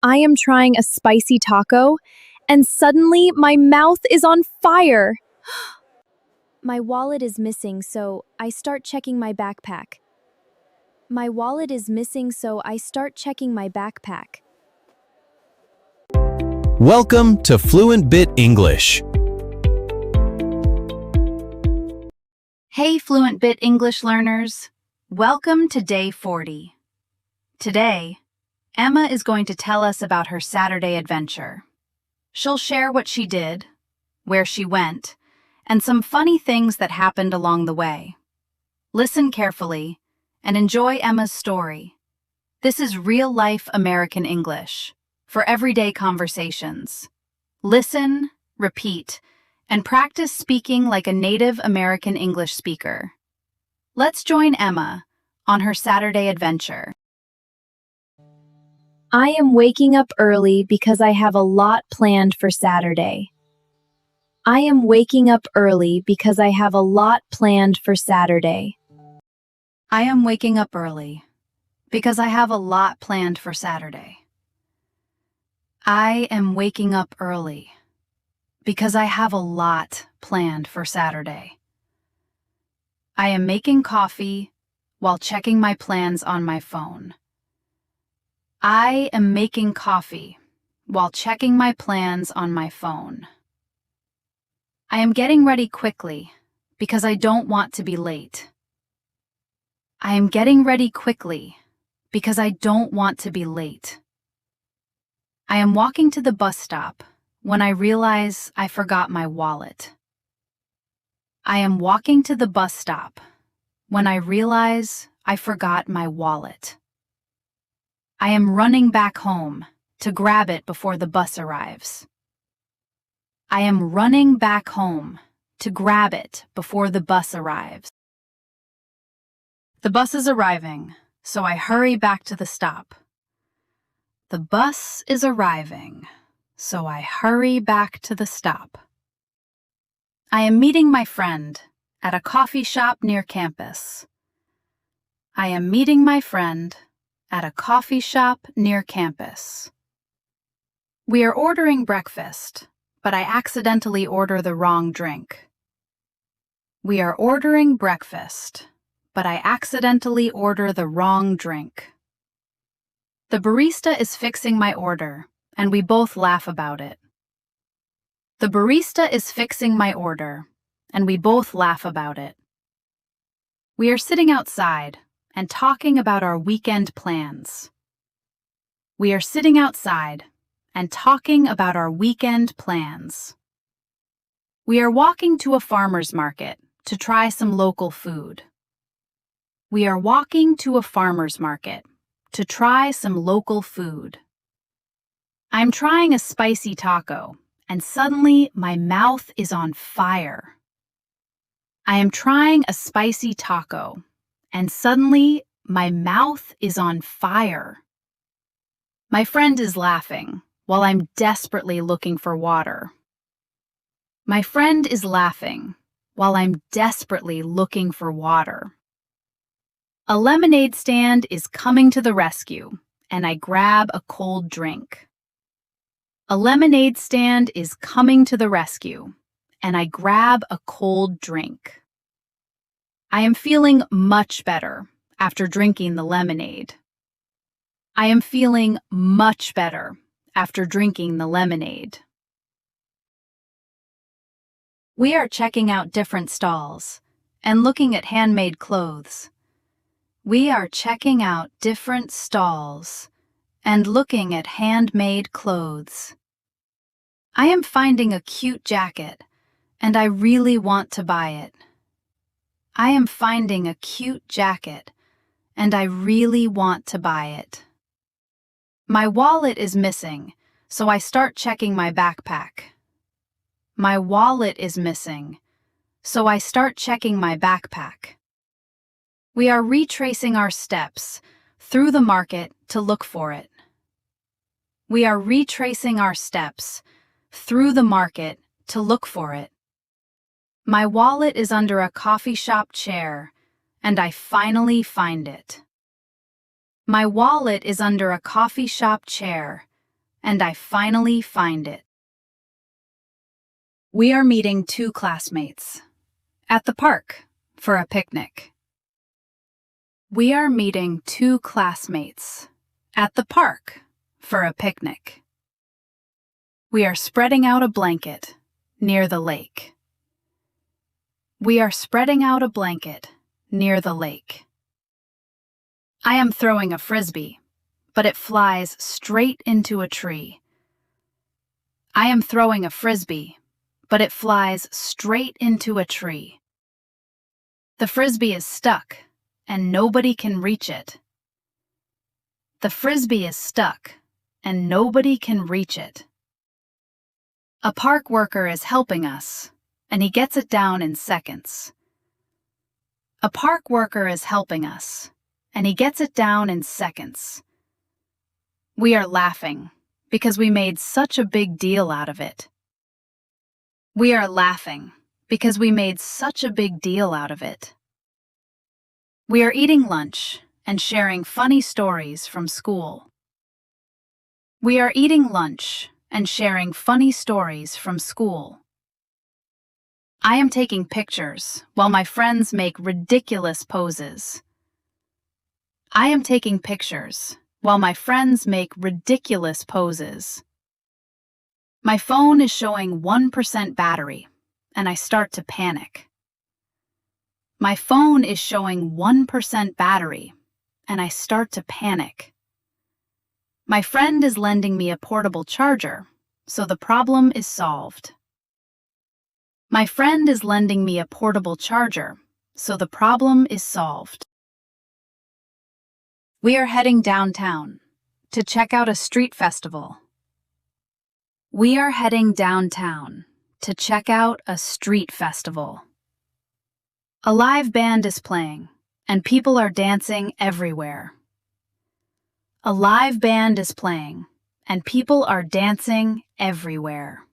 I am trying a spicy taco, and suddenly my mouth is on fire. My wallet is missing, so I start checking my backpack. My wallet is missing, so I start checking my backpack. Welcome to FluentBit English. Hey FluentBit English learners! Welcome to day 40. Today, Emma is going to tell us about her Saturday adventure. She'll share what she did, where she went, and some funny things that happened along the way. Listen carefully and enjoy Emma's story. This is real-life American English for everyday conversations. Listen, repeat, and practice speaking like a native American English speaker. Let's join Emma on her Saturday adventure. I am waking up early because I have a lot planned for Saturday. I am waking up early because I have a lot planned for Saturday. I am waking up early because I have a lot planned for Saturday. I am waking up early because I have a lot planned for Saturday. I am making coffee while checking my plans on my phone. I am making coffee while checking my plans on my phone. I am getting ready quickly because I don't want to be late. I am getting ready quickly because I don't want to be late. I am walking to the bus stop when I realize I forgot my wallet. I am walking to the bus stop when I realize I forgot my wallet. I am running back home to grab it before the bus arrives. I am running back home to grab it before the bus arrives. The bus is arriving, so I hurry back to the stop. The bus is arriving, so I hurry back to the stop. I am meeting my friend at a coffee shop near campus. I am meeting my friend at a coffee shop near campus. We are ordering breakfast, but I accidentally order the wrong drink. We are ordering breakfast, but I accidentally order the wrong drink. The barista is fixing my order, and we both laugh about it. The barista is fixing my order, and we both laugh about it. We are sitting outside and talking about our weekend plans. We are sitting outside and talking about our weekend plans. We are walking to a farmer's market to try some local food. We are walking to a farmer's market to try some local food. I'm trying a spicy taco, and suddenly my mouth is on fire. I am trying a spicy taco, and suddenly my mouth is on fire. My friend is laughing while I'm desperately looking for water. My friend is laughing while I'm desperately looking for water. A lemonade stand is coming to the rescue, and I grab a cold drink. A lemonade stand is coming to the rescue, and I grab a cold drink. I am feeling much better after drinking the lemonade. I am feeling much better after drinking the lemonade. We are checking out different stalls and looking at handmade clothes. We are checking out different stalls and looking at handmade clothes. I am finding a cute jacket, and I really want to buy it. I am finding a cute jacket, and I really want to buy it. My wallet is missing, so I start checking my backpack. My wallet is missing, so I start checking my backpack. We are retracing our steps through the market to look for it. We are retracing our steps through the market to look for it. My wallet is under a coffee shop chair, and I finally find it. My wallet is under a coffee shop chair, and I finally find it. We are meeting 2 classmates at the park for a picnic. We are meeting 2 classmates at the park for a picnic. We are spreading out a blanket near the lake. We are spreading out a blanket near the lake. I am throwing a frisbee, but it flies straight into a tree. I am throwing a frisbee, but it flies straight into a tree. The frisbee is stuck, and nobody can reach it. The frisbee is stuck, and nobody can reach it. A park worker is helping us, and he gets it down in seconds. A park worker is helping us, and he gets it down in seconds. We are laughing because we made such a big deal out of it. We are laughing because we made such a big deal out of it. We are eating lunch and sharing funny stories from school. We are eating lunch and sharing funny stories from school. I am taking pictures while my friends make ridiculous poses. I am taking pictures while my friends make ridiculous poses. My phone is showing 1% battery, and I start to panic. My phone is showing 1% battery, and I start to panic. My friend is lending me a portable charger, so the problem is solved. My friend is lending me a portable charger, so the problem is solved. We are heading downtown to check out a street festival. We are heading downtown to check out a street festival. A live band is playing, and people are dancing everywhere. A live band is playing, and people are dancing everywhere.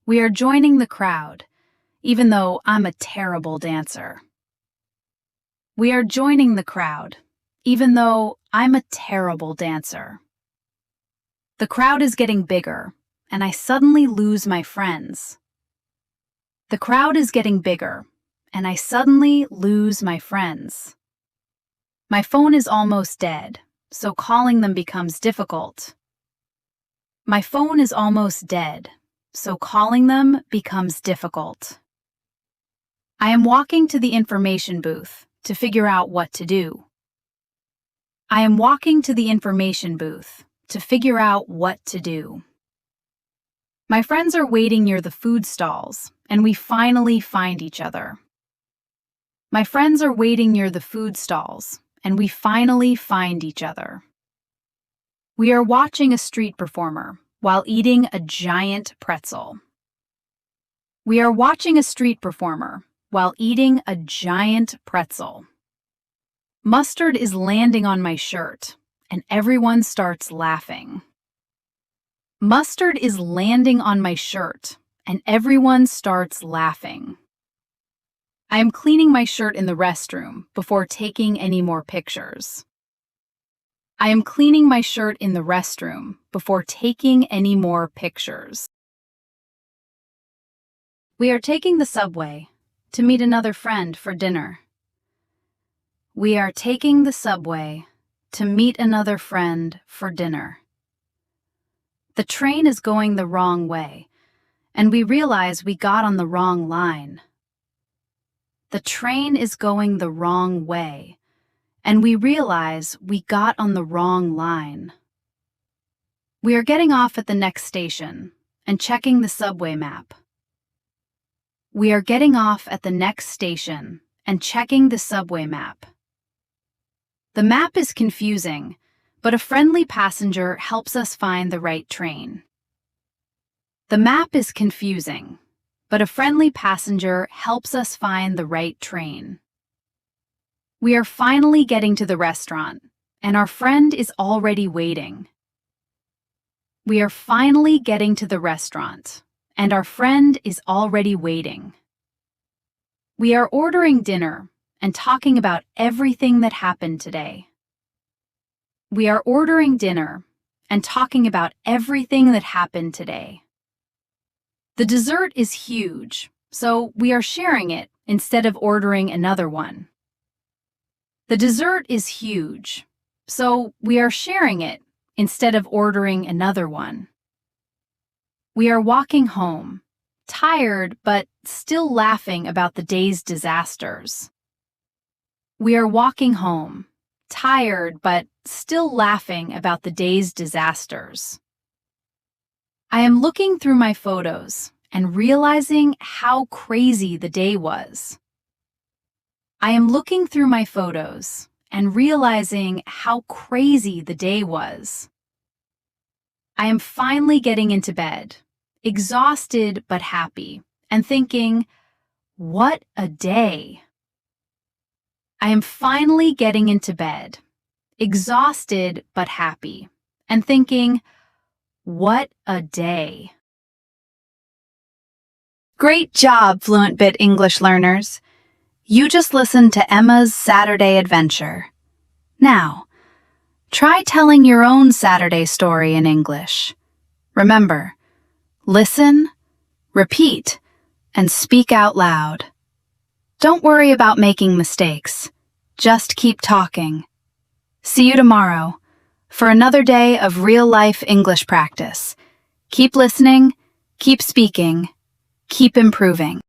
We are joining the crowd, even though I'm a terrible dancer. We are joining the crowd, even though I'm a terrible dancer. The crowd is getting bigger, and I suddenly lose my friends. The crowd is getting bigger, and I suddenly lose my friends. My phone is almost dead, so calling them becomes difficult. My phone is almost dead, so calling them becomes difficult. I am walking to the information booth to figure out what to do. I am walking to the information booth to figure out what to do. My friends are waiting near the food stalls, and we finally find each other. My friends are waiting near the food stalls, and we finally find each other. We are watching a street performer while eating a giant pretzel. We are watching a street performer while eating a giant pretzel. Mustard is landing on my shirt, and everyone starts laughing. Mustard is landing on my shirt, and everyone starts laughing. I am cleaning my shirt in the restroom before taking any more pictures. I am cleaning my shirt in the restroom before taking any more pictures. We are taking the subway to meet another friend for dinner. We are taking the subway to meet another friend for dinner. The train is going the wrong way, and we realize we got on the wrong line. The train is going the wrong way, and we realize we got on the wrong line. We are getting off at the next station and checking the subway map. We are getting off at the next station and checking the subway map. The map is confusing, but a friendly passenger helps us find the right train. The map is confusing, but a friendly passenger helps us find the right train. We are finally getting to the restaurant, and our friend is already waiting. We are finally getting to the restaurant, and our friend is already waiting. We are ordering dinner and talking about everything that happened today. We are ordering dinner and talking about everything that happened today. The dessert is huge, so we are sharing it instead of ordering another one. The dessert is huge, so we are sharing it instead of ordering another one. We are walking home, tired but still laughing about the day's disasters. We are walking home, tired but still laughing about the day's disasters. I am looking through my photos and realizing how crazy the day was. I am looking through my photos and realizing how crazy the day was. I am finally getting into bed, exhausted but happy, and thinking, what a day. I am finally getting into bed, exhausted but happy, and thinking, what a day. Great job, FluentBit English learners. You just listened to Emma's Saturday adventure. Now, try telling your own Saturday story in English. Remember, listen, repeat, and speak out loud. Don't worry about making mistakes. Just keep talking. See you tomorrow for another day of real-life English practice. Keep listening, keep speaking, keep improving.